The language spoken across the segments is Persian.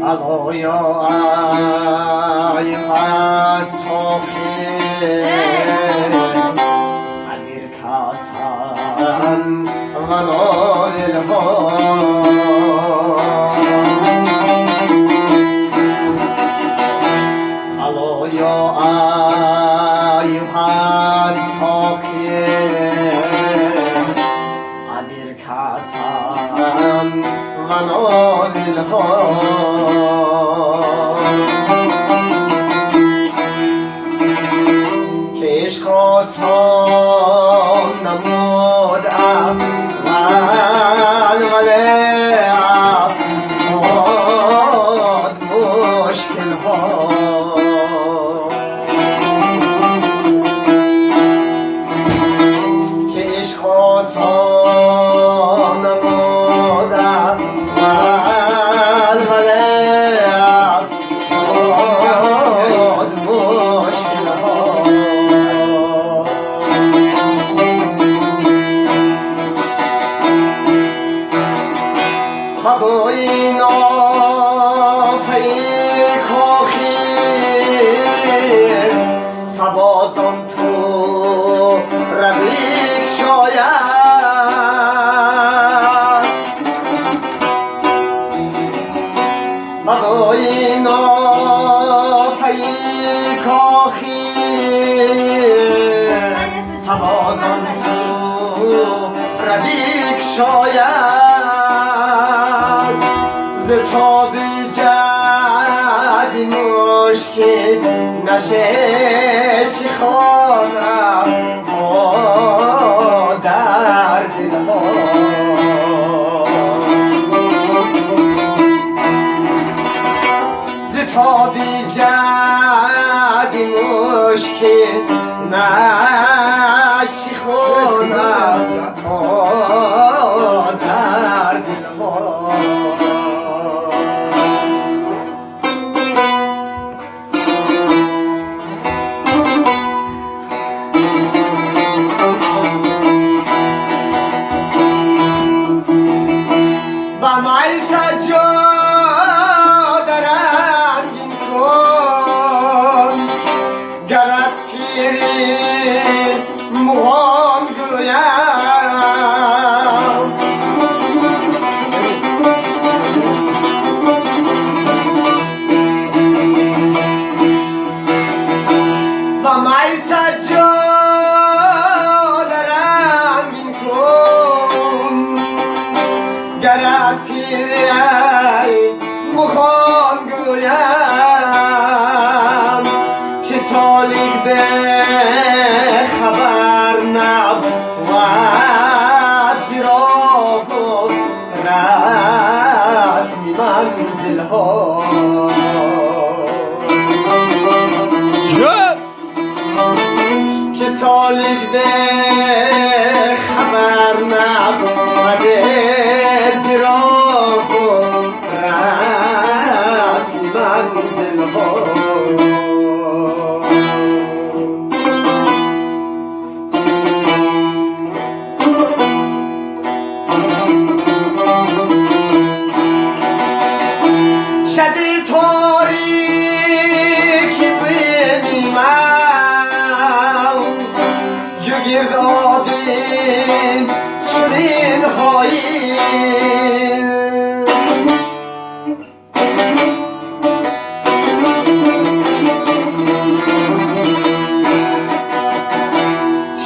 Aloya soke adir kasan vanolil ho Aloya soke adir kasan vanolil ho son namod ab wale ab od mushkil ho ke ishq son namod ab wale ab od mushkil ho Babuino fei kochi sabozon tu rabik shoya Babuino fei kochi sabozon tu rabik shoya زتاب جد مشکل نشه چی خواهم تا در دلها زتاب جد مشکل نشه چی خواهم تا در دلها سالی به خبر نبود زیرا بود رسمی منزل ها که سالی به خبر نبود زیرا بود رسمی منزل ها شبی تاریکی ببینم جو گردابین چنین هایی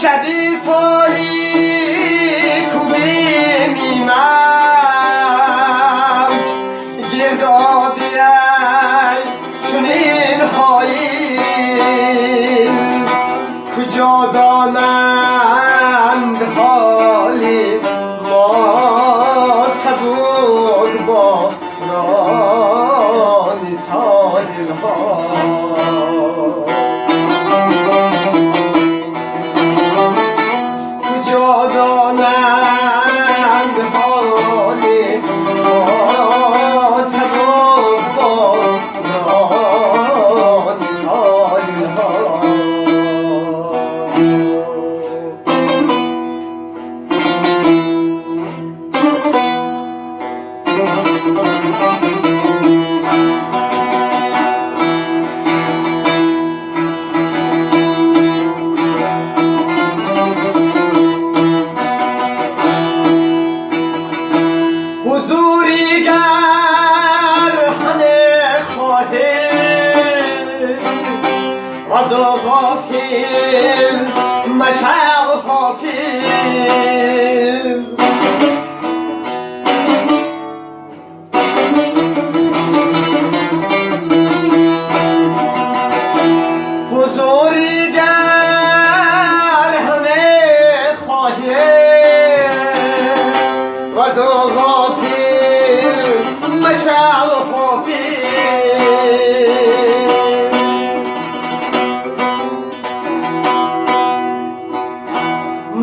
شبی تاریکی ببینم گردابین چنین هایی کجا دانند حالی ما صبور با رانی ساحل ها کجا دانند حالی ما صبور با رانی ساحل ها غافل مشاو حافظ حضوری گر همه خواهیم غزو غافل مشاو حافظ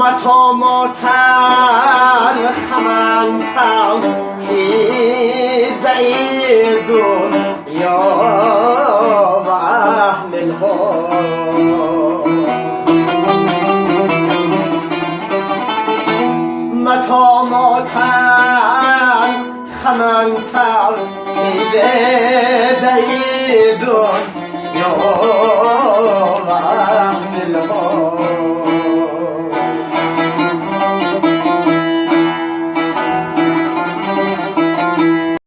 متا ماتن خمن توحید ایدون یا وحملها متا ماتن خمن توحید ایدون یا